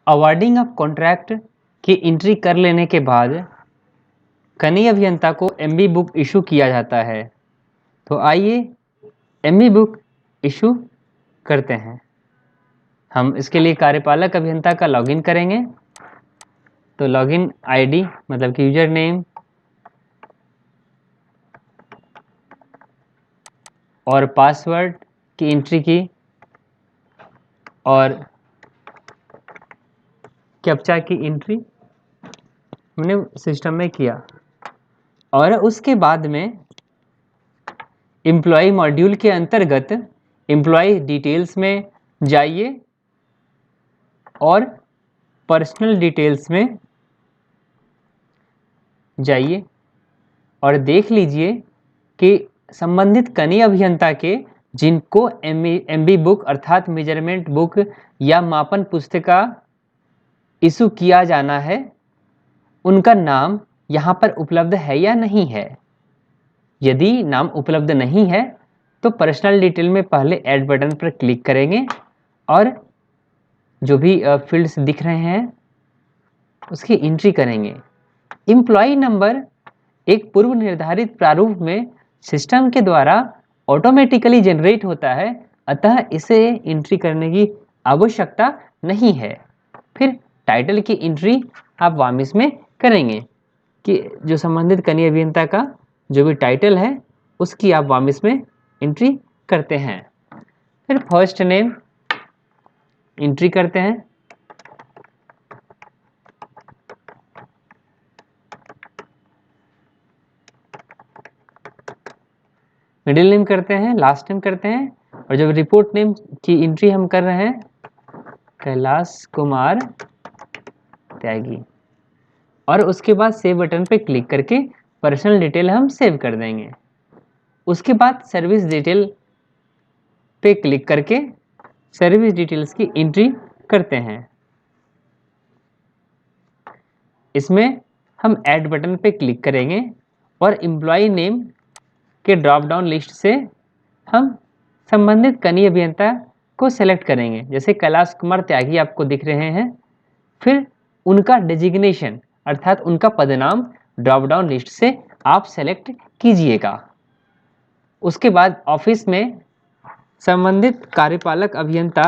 Awarding of contract की entry कर लेने के बाद कनीय अभियंता को एमबी बुक इशू किया जाता है। तो आइए एमबी बुक इशू करते हैं। हम इसके लिए कार्यपालक अभियंता का लॉगिन करेंगे। तो लॉगिन आईडी मतलब कि यूजर नेम और पासवर्ड की एंट्री की और कैप्चा की एंट्री हमने सिस्टम में किया और उसके बाद में एम्प्लॉय मॉड्यूल के अंतर्गत एम्प्लॉय डिटेल्स में जाइए और पर्सनल डिटेल्स में जाइए और देख लीजिए कि संबंधित कनीय अभियंता के जिनको एमबी बुक अर्थात मेजरमेंट बुक या मापन पुस्तिका इशू किया जाना है उनका नाम यहाँ पर उपलब्ध है या नहीं है। यदि नाम उपलब्ध नहीं है तो पर्सनल डिटेल में पहले ऐड बटन पर क्लिक करेंगे और जो भी फील्ड्स दिख रहे हैं उसकी एंट्री करेंगे। एम्प्लॉय नंबर एक पूर्व निर्धारित प्रारूप में सिस्टम के द्वारा ऑटोमेटिकली जनरेट होता है, अतः इसे एंट्री करने की आवश्यकता नहीं है। फिर टाइटल की एंट्री आप वामिस में करेंगे कि जो संबंधित कनीय अभियंता का जो भी टाइटल है उसकी आप वामिस में एंट्री करते हैं। फिर फर्स्ट नेम एंट्री करते हैं। मिडिल नेम करते हैं, लास्ट नेम करते हैं और जब रिपोर्ट नेम की एंट्री हम कर रहे हैं कैलाश कुमार त्यागी और उसके बाद सेव बटन पे क्लिक करके पर्सनल डिटेल हम सेव कर देंगे। उसके बाद सर्विस डिटेल पे क्लिक करके सर्विस डिटेल्स की एंट्री करते हैं। इसमें हम ऐड बटन पे क्लिक करेंगे और एम्प्लॉय नेम के ड्रॉप डाउन लिस्ट से हम संबंधित कनीय अभियंता को सेलेक्ट करेंगे। जैसे कैलाश कुमार त्यागी आपको दिख रहे हैं, फिर उनका डेजिग्नेशन अर्थात उनका पदनाम ड्रॉप डाउन लिस्ट से आप सेलेक्ट कीजिएगा। उसके बाद ऑफिस में संबंधित कार्यपालक अभियंता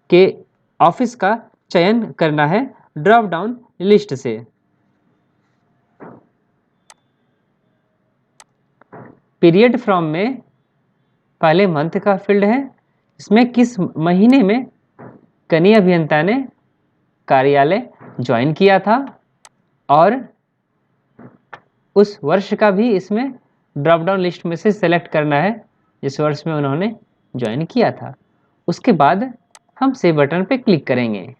के ऑफिस का चयन करना है ड्रॉप डाउन लिस्ट से। पीरियड फ्रॉम में पहले मंथ का फील्ड है, इसमें किस महीने में कनीय अभियंता ने कार्यालय ज्वाइन किया था और उस वर्ष का भी इसमें ड्रॉप डाउन लिस्ट में से सेलेक्ट करना है जिस वर्ष में उन्होंने ज्वाइन किया था। उसके बाद हम सेव बटन पे क्लिक करेंगे।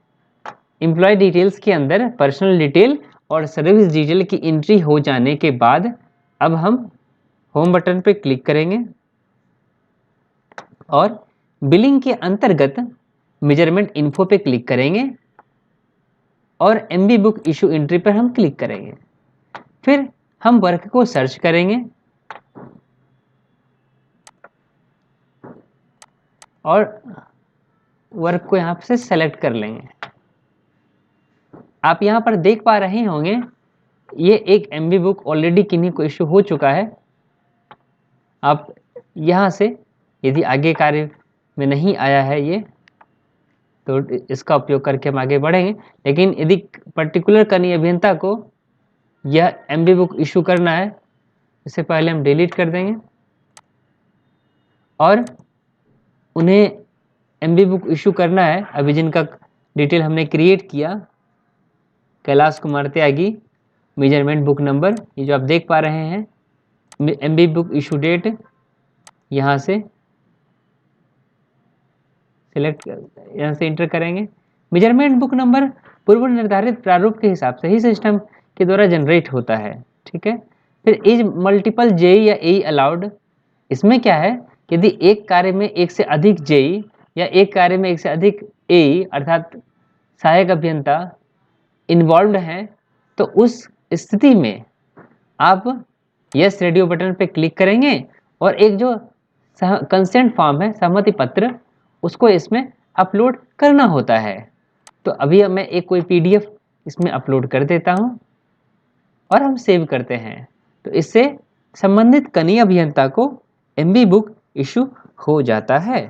एम्प्लॉय डिटेल्स के अंदर पर्सनल डिटेल और सर्विस डिटेल की एंट्री हो जाने के बाद अब हम होम बटन पे क्लिक करेंगे और बिलिंग के अंतर्गत मेजरमेंट इन्फो पे क्लिक करेंगे और एमबी बुक इशू एंट्री पर हम क्लिक करेंगे। फिर हम वर्क को सर्च करेंगे और वर्क को यहाँ से सेलेक्ट कर लेंगे। आप यहाँ पर देख पा रहे होंगे ये एक एमबी बुक ऑलरेडी किन्हीं को इशू हो चुका है। आप यहाँ से यदि आगे कार्य में नहीं आया है ये तो इसका उपयोग करके हम आगे बढ़ेंगे, लेकिन यदि पर्टिकुलर कनीय अभियंता को यह एमबी बुक इशू करना है इससे पहले हम डिलीट कर देंगे और उन्हें एमबी बुक इशू करना है अभी जिनका डिटेल हमने क्रिएट किया कैलाश कुमार त्यागी मेजरमेंट बुक नंबर, ये जो आप देख पा रहे हैं एमबी बुक इशू डेट यहाँ से सिलेक्ट यहाँ से इंटर करेंगे। मेजरमेंट बुक नंबर पूर्व निर्धारित प्रारूप के हिसाब से ही सिस्टम के द्वारा जनरेट होता है, ठीक है। फिर इज मल्टीपल जेई या एई अलाउड, इसमें क्या है यदि एक कार्य में एक से अधिक जेई या एक कार्य में एक से अधिक एई अर्थात सहायक अभियंता इन्वॉल्व्ड हैं तो उस स्थिति में आप यस रेडियो बटन पे क्लिक करेंगे और एक जो कंसेंट फॉर्म है सहमति पत्र उसको इसमें अपलोड करना होता है। तो अभी मैं एक कोई PDF इसमें अपलोड कर देता हूँ और हम सेव करते हैं। तो इससे संबंधित कनीय अभियंता को MB बुक इशू हो जाता है।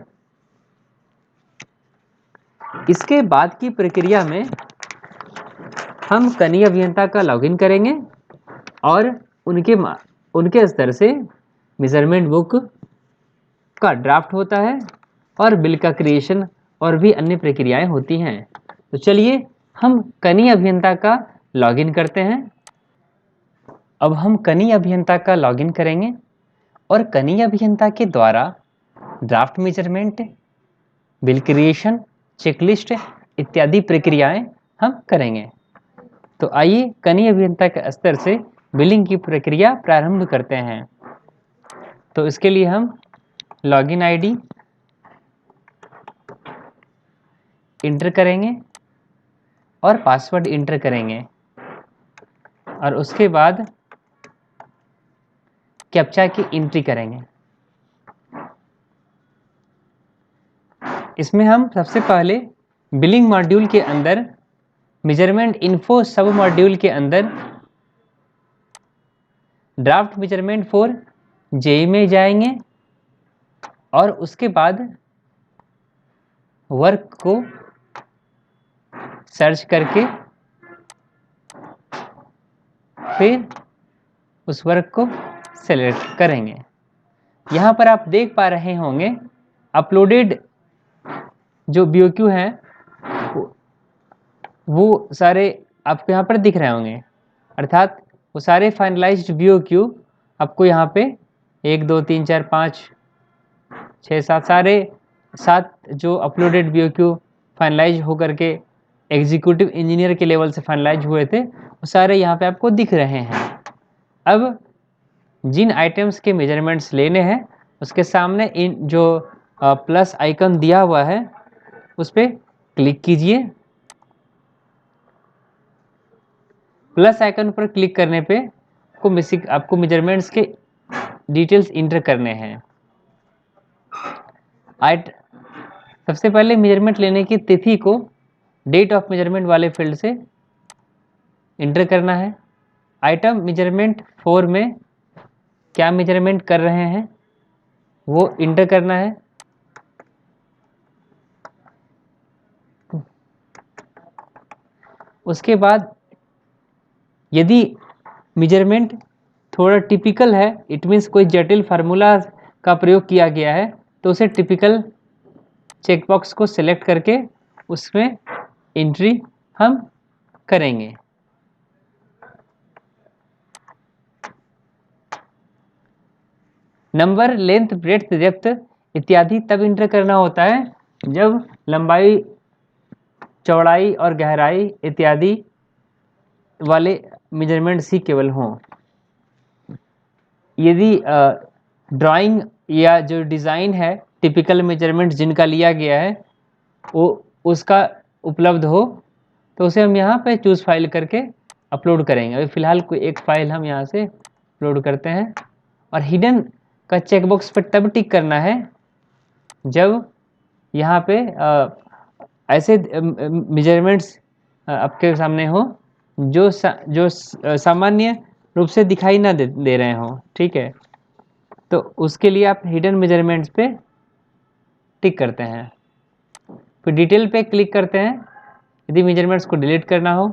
इसके बाद की प्रक्रिया में हम कनीय अभियंता का लॉगिन करेंगे और उनके स्तर से मेजरमेंट बुक का ड्राफ्ट होता है और बिल का क्रिएशन और भी अन्य प्रक्रियाएं होती हैं। तो चलिए हम कनीय अभियंता का लॉगिन करते हैं। अब हम कनीय अभियंता का लॉगिन करेंगे और कनीय अभियंता के द्वारा draft measurement, bill creation, checklist इत्यादि प्रक्रियाएं हम करेंगे। तो आइए कनीय अभियंता के स्तर से बिलिंग की प्रक्रिया प्रारंभ करते हैं। तो इसके लिए हम लॉगिन आईडी इंटर करेंगे और पासवर्ड इंटर करेंगे और उसके बाद कैप्चा की एंट्री करेंगे। इसमें हम सबसे पहले बिलिंग मॉड्यूल के अंदर मेजरमेंट इन्फो सब मॉड्यूल के अंदर ड्राफ्ट मेजरमेंट फॉर जेई में जाएंगे और उसके बाद वर्क को सर्च करके फिर उस वर्क को सेलेक्ट करेंगे। यहाँ पर आप देख पा रहे होंगे अपलोडेड जो BOQ हैं वो सारे आपको यहाँ पर दिख रहे होंगे, अर्थात वो सारे फाइनलाइज्ड BOQ आपको यहाँ पे 1 2 3 4 5 6 7 सारे 7 जो अपलोडेड BOQ फाइनलाइज होकर के एग्जीक्यूटिव इंजीनियर के लेवल से फाइनलाइज हुए थे वो सारे यहाँ पे आपको दिख रहे हैं। अब जिन आइटम्स के मेजरमेंट्स लेने हैं उसके सामने इन जो प्लस आइकन दिया हुआ है उस पर क्लिक कीजिए। प्लस आइकन पर क्लिक करने पे आपको मेजरमेंट्स के डिटेल्स इंटर करने हैं। सबसे पहले मेजरमेंट लेने की तिथि को डेट ऑफ मेजरमेंट वाले फील्ड से इंटर करना है। आइटम मेजरमेंट 4 में क्या मेजरमेंट कर रहे हैं वो इंटर करना है। उसके बाद यदि मेजरमेंट थोड़ा टिपिकल है, इट मीन्स कोई जटिल फार्मूला का प्रयोग किया गया है, तो उसे टिपिकल चेकबॉक्स को सिलेक्ट करके उसमें एंट्री हम करेंगे। नंबर, लेंथ, ब्रेड्थ, डेप्थ इत्यादि तब इंटर करना होता है जब लंबाई, चौड़ाई और गहराई इत्यादि वाले मेजरमेंट्स ही केवल हों। यदि ड्राइंग या जो डिज़ाइन है टिपिकल मेजरमेंट जिनका लिया गया है वो उसका उपलब्ध हो तो उसे हम यहाँ पे चूज़ फाइल करके अपलोड करेंगे। अभी फ़िलहाल कोई एक फ़ाइल हम यहाँ से अपलोड करते हैं और हिडन का चेकबॉक्स पर तब टिक करना है जब यहाँ पे ऐसे मेजरमेंट्स आपके सामने हो जो सामान्य रूप से दिखाई ना दे रहे हों। ठीक है, तो उसके लिए आप हिडन मेजरमेंट्स पे टिक करते हैं, फिर डिटेल पे क्लिक करते हैं यदि मेजरमेंट्स को डिलीट करना हो।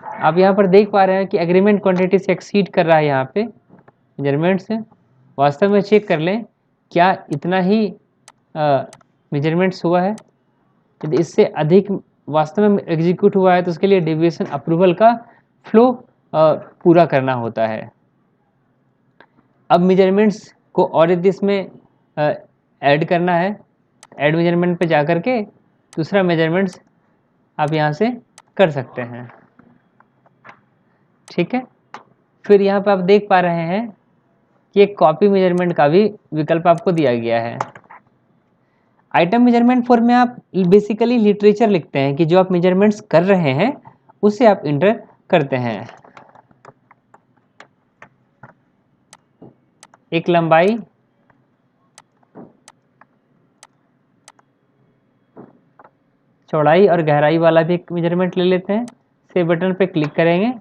आप यहाँ पर देख पा रहे हैं कि एग्रीमेंट क्वांटिटी से एक्सीड कर रहा है यहाँ पे मेजरमेंट्स। वास्तव में चेक कर लें क्या इतना ही मेजरमेंट्स हुआ है। यदि इससे अधिक वास्तव में एग्जीक्यूट हुआ है तो उसके लिए डेविएशन अप्रूवल का फ्लो पूरा करना होता है। अब मेजरमेंट्स को और यदि इसमें ऐड करना है, ऐड मेजरमेंट पे जा कर के दूसरा मेजरमेंट्स आप यहाँ से कर सकते हैं। ठीक है, फिर यहाँ पे आप देख पा रहे हैं कि एक कॉपी मेजरमेंट का भी विकल्प आपको दिया गया है। आइटम मेजरमेंट फॉर्म में आप बेसिकली लिटरेचर लिखते हैं कि जो आप मेजरमेंट्स कर रहे हैं उसे आप इंटर करते हैं। एक लंबाई, चौड़ाई और गहराई वाला भी एक मेजरमेंट ले लेते हैं। सेव बटन पे क्लिक करेंगे,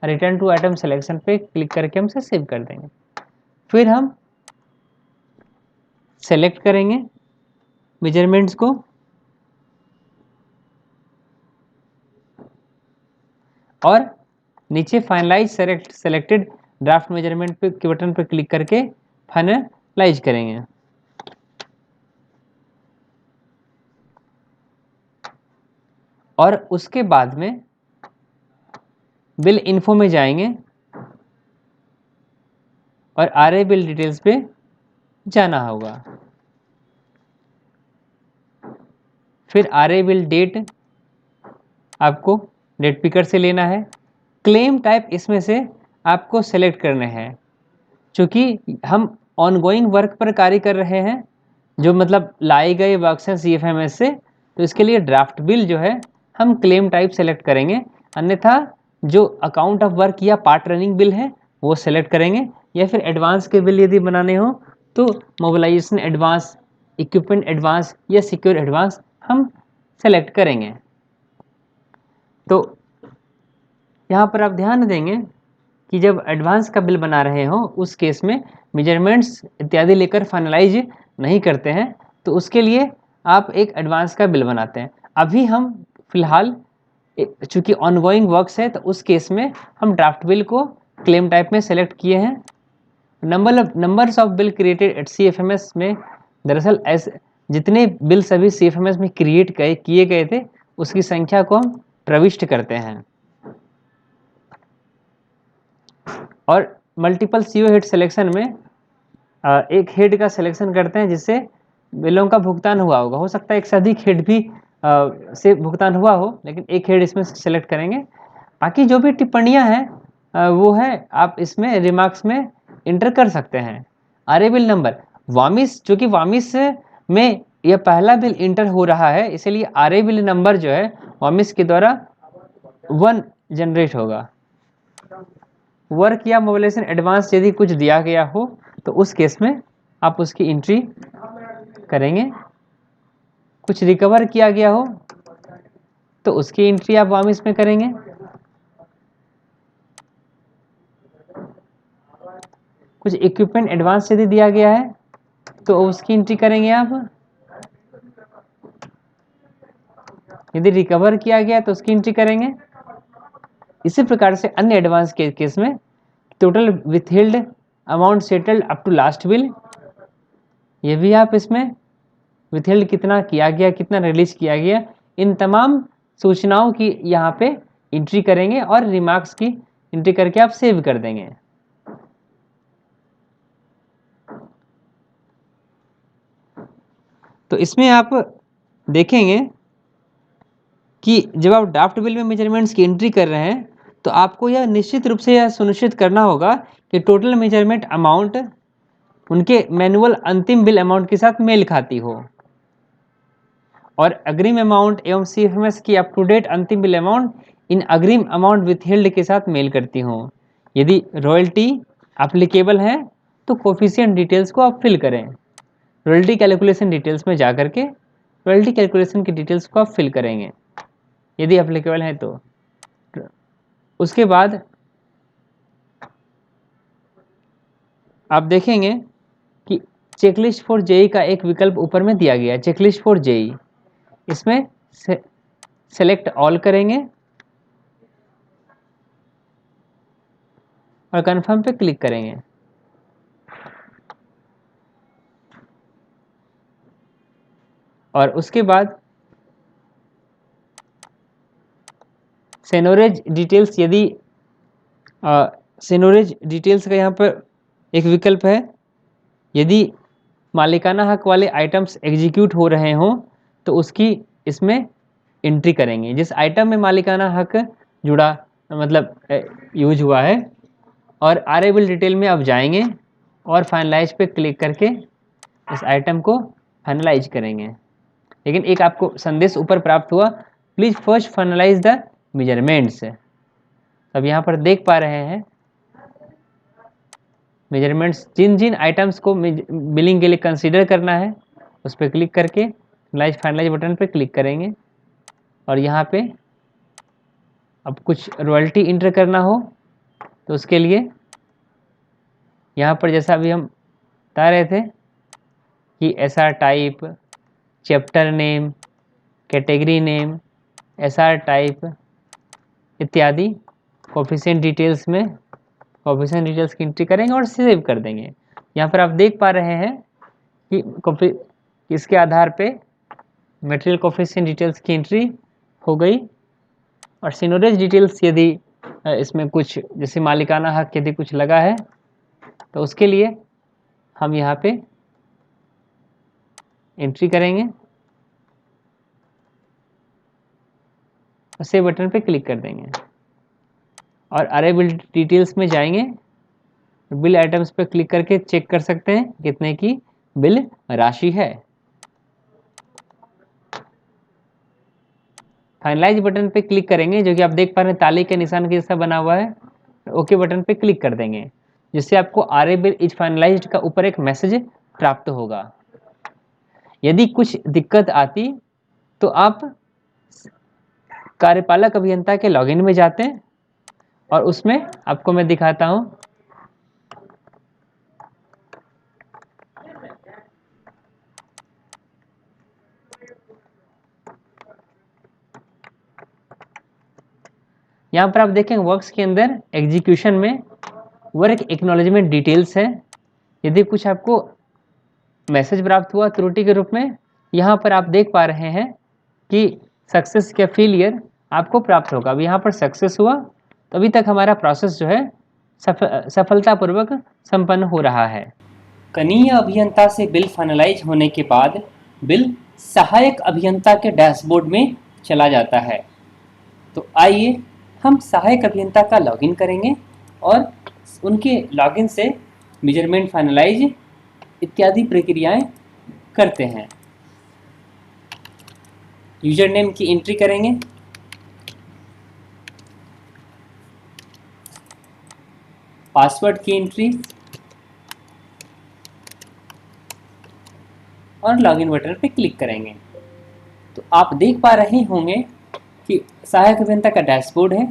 रिटर्न टू आइटम सिलेक्शन पे क्लिक करके हम इसे सेव कर देंगे। फिर हम सेलेक्ट करेंगे मेजरमेंट्स को और नीचे फाइनलाइज सेलेक्टेड ड्राफ्ट मेजरमेंट पे के बटन पर क्लिक करके फाइनलाइज करेंगे। और उसके बाद में बिल इन्फो में जाएंगे और आरए बिल डिटेल्स पे जाना होगा। फिर आरए बिल डेट आपको डेट पिकर से लेना है। क्लेम टाइप इसमें से आपको सेलेक्ट करने हैं। चूँकि हम ऑनगोइंग वर्क पर कार्य कर रहे हैं, जो मतलब लाए गए वर्क्स हैं CFMS से, तो इसके लिए ड्राफ्ट बिल जो है हम क्लेम टाइप सेलेक्ट करेंगे। अन्यथा जो अकाउंट ऑफ वर्क या पार्ट रनिंग बिल है वो सेलेक्ट करेंगे, या फिर एडवांस के बिल यदि बनाने हो तो मोबिलाइजेशन एडवांस, इक्विपमेंट एडवांस या सिक्योर एडवांस हम सेलेक्ट करेंगे। तो यहाँ पर आप ध्यान देंगे कि जब एडवांस का बिल बना रहे हो उस केस में मेजरमेंट्स इत्यादि लेकर फाइनलाइज नहीं करते हैं, तो उसके लिए आप एक एडवांस का बिल बनाते हैं। अभी हम फिलहाल चूँकि ऑनगोइंग वर्क्स है तो उस केस में हम ड्राफ्ट बिल को क्लेम टाइप में सेलेक्ट किए हैं। Numbers of bill created at CFMS में दरअसल ऐसे जितने बिल सभी CFMS में क्रिएट किए गए थे उसकी संख्या को हम प्रविष्ट करते हैं। और मल्टीपल CO हेड सिलेक्शन में एक हेड का सिलेक्शन करते हैं जिससे बिलों का भुगतान हुआ होगा। हो सकता है एक से अधिक हेड भी से भुगतान हुआ हो, लेकिन एक हेड इसमें सेलेक्ट करेंगे। बाकी जो भी टिप्पणियां हैं वो है आप इसमें रिमार्क्स में इंटर कर सकते हैं। आरए बिल नंबर वामिस, चूँकि वामिस में यह पहला बिल इंटर हो रहा है, इसलिए आरए बिल नंबर जो है वामिस के द्वारा 1 जनरेट होगा। वर्क या मोबिलाइजेशन एडवांस यदि कुछ दिया गया हो तो उस केस में आप उसकी एंट्री करेंगे। कुछ रिकवर किया गया हो तो उसकी एंट्री आप वामिस में करेंगे। कुछ इक्विपमेंट एडवांस यदि दिया गया है तो उसकी एंट्री करेंगे आप। यदि रिकवर किया गया तो उसकी एंट्री करेंगे। इसी प्रकार से अन्य एडवांस के केस में total withheld amount settled up to last bill, ये भी आप इसमें विथहेल्ड कितना किया गया, कितना रिलीज किया गया, इन तमाम सूचनाओं की यहाँ पे एंट्री करेंगे और रिमार्क्स की एंट्री करके आप सेव कर देंगे। तो इसमें आप देखेंगे कि जब आप ड्राफ्ट बिल में मेजरमेंट्स की एंट्री कर रहे हैं तो आपको यह निश्चित रूप से यह सुनिश्चित करना होगा कि टोटल मेजरमेंट अमाउंट उनके मैनुअल अंतिम बिल अमाउंट के साथ मेल खाती हो और अग्रिम अमाउंट एवं CFMS की अप टू डेट अंतिम बिल अमाउंट इन अग्रिम अमाउंट विथहेल्ड के साथ मेल करती हो। यदि रॉयल्टी एप्लीकेबल है तो कोफिशिएंट डिटेल्स को आप फिल करें। रॉयल्टी कैलकुलेशन डिटेल्स में जा करके रॉयल्टी कैलकुलेशन की डिटेल्स को आप फिल करेंगे यदि एप्लीकेबल है तो। उसके बाद आप देखेंगे कि चेकलिस्ट फॉर जेई का एक विकल्प ऊपर में दिया गया है, चेकलिस्ट फॉर जेई। इसमें सेलेक्ट ऑल करेंगे और कंफर्म पे क्लिक करेंगे। और उसके बाद सेनोरेज डिटेल्स, यदि सेनोरेज डिटेल्स का यहाँ पर एक विकल्प है। यदि मालिकाना हक वाले आइटम्स एग्जीक्यूट हो रहे हों तो उसकी इसमें एंट्री करेंगे। जिस आइटम में मालिकाना हक जुड़ा मतलब यूज हुआ है, और आरए बिल डिटेल में आप जाएंगे और फाइनलाइज पे क्लिक करके इस आइटम को फाइनलाइज करेंगे। लेकिन एक आपको संदेश ऊपर प्राप्त हुआ, please first finalise the measurements. अब यहाँ पर देख पा रहे हैं मेजरमेंट्स, जिन जिन आइटम्स को बिलिंग के लिए कंसीडर करना है उस पर क्लिक करके फाइनलाइज बटन पर क्लिक करेंगे। और यहाँ पे अब कुछ रॉयल्टी इंटर करना हो तो उसके लिए यहाँ पर जैसा अभी हम बता रहे थे कि SR type, chapter name, category name, SR type इत्यादि कोफिशिएंट डिटेल्स में कोफिशिएंट डिटेल्स की एंट्री करेंगे और सेव कर देंगे। यहाँ पर आप देख पा रहे हैं कि इसके आधार पे मटेरियल कोफिशिएंट डिटेल्स की एंट्री हो गई और सीनोरेज डिटेल्स यदि इसमें कुछ जैसे मालिकाना हक यदि कुछ लगा है तो उसके लिए हम यहाँ पे एंट्री करेंगे और सेव बटन पे क्लिक कर देंगे और अरे बिल डिटेल्स में जाएंगे, बिल आइटम्स पे क्लिक करके चेक कर सकते हैं कितने की बिल राशि है। फाइनलाइज बटन पे क्लिक करेंगे जो कि आप देख पा रहे हैं ताली के निशान के जैसा बना हुआ है। ओके बटन पे क्लिक कर देंगे जिससे आपको आरए बिल इज फाइनलाइज्ड का ऊपर एक मैसेज प्राप्त होगा। यदि कुछ दिक्कत आती तो आप कार्यपालक अभियंता के लॉगिन में जाते हैं और उसमें आपको मैं दिखाता हूं। यहां पर आप देखें वर्क्स के अंदर एग्जीक्यूशन में वर्क एक्नॉलेजमेंट डिटेल्स है। यदि कुछ आपको मैसेज प्राप्त हुआ त्रुटि के रूप में, यहाँ पर आप देख पा रहे हैं कि सक्सेस या फेलियर आपको प्राप्त होगा। अब यहाँ पर सक्सेस हुआ तो अभी तक हमारा प्रोसेस जो है सफलतापूर्वक संपन्न हो रहा है। कनीय अभियंता से बिल फाइनलाइज होने के बाद बिल सहायक अभियंता के डैशबोर्ड में चला जाता है। तो आइए हम सहायक अभियंता का लॉगिन करेंगे और उनके लॉगिन से मेजरमेंट फाइनलाइज इत्यादि प्रक्रियाएं करते हैं। यूजर नेम की एंट्री करेंगे, पासवर्ड की एंट्री और लॉगिन बटन पे क्लिक करेंगे। तो आप देख पा रहे होंगे कि सहायक अभियंता का डैशबोर्ड है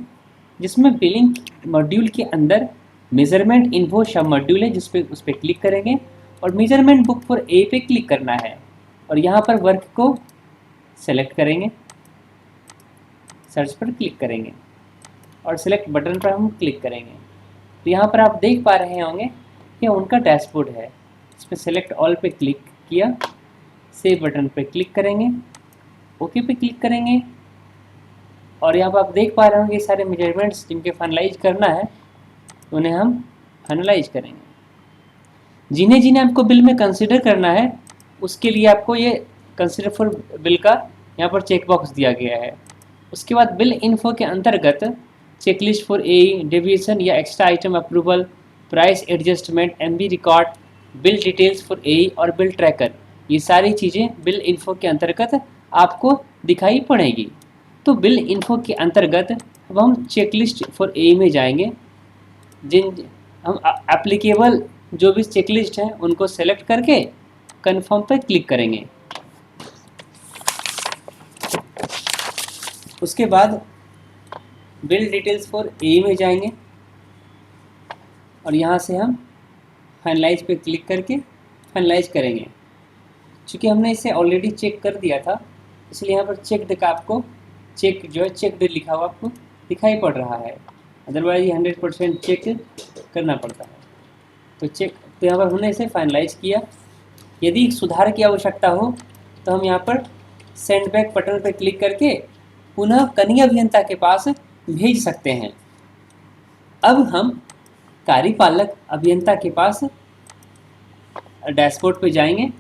जिसमें बिलिंग मॉड्यूल के अंदर मेजरमेंट इन्फो सब मॉड्यूल है जिस पे उस पर क्लिक करेंगे और मेजरमेंट बुक फॉर ए पे क्लिक करना है और यहाँ पर वर्क को सेलेक्ट करेंगे, सर्च पर क्लिक करेंगे और सिलेक्ट बटन पर हम क्लिक करेंगे। तो यहाँ पर आप देख पा रहे होंगे कि उनका डैशबोर्ड है। इस पर सेलेक्ट ऑल पे क्लिक किया, सेव बटन पे क्लिक करेंगे, ओके पे क्लिक करेंगे और यहाँ पर आप देख पा रहे होंगे सारे मेजरमेंट्स जिनके फाइनलाइज करना है उन्हें हम फाइनलाइज करेंगे। जिन्हें जिन्हें आपको बिल में कंसिडर करना है उसके लिए आपको ये कंसिडर फॉर बिल का यहाँ पर चेक बॉक्स दिया गया है। उसके बाद बिल इन्फो के अंतर्गत चेकलिस्ट फॉर ए, डेविएशन या extra item approval, price adjustment, MB record, bill details for a और बिल ट्रैकर, ये सारी चीज़ें बिल इन्फो के अंतर्गत आपको दिखाई पड़ेगी। तो बिल इन्फो के अंतर्गत अब हम चेकलिस्ट फॉर ए में जाएंगे। जिन हम एप्लीकेबल जो भी चेकलिस्ट हैं उनको सेलेक्ट करके कन्फर्म पर क्लिक करेंगे। उसके बाद बिल डिटेल्स फॉर ए में जाएंगे और यहाँ से हम फाइनलाइज पे क्लिक करके फाइनलाइज करेंगे। चूँकि हमने इसे ऑलरेडी चेक कर दिया था इसलिए यहाँ पर चेक का आपको चेक जो है चेक दे लिखा हुआ आपको दिखाई पड़ रहा है, अदरवाइज 100% चेक करना पड़ता है। तो यहाँ पर हमने इसे फाइनलाइज किया। यदि सुधार की आवश्यकता हो तो हम यहाँ पर सेंड बैक बटन पर क्लिक करके पुनः कनीय अभियंता के पास भेज सकते हैं। अब हम कार्यपालक अभियंता के पास डैशबोर्ड पे जाएंगे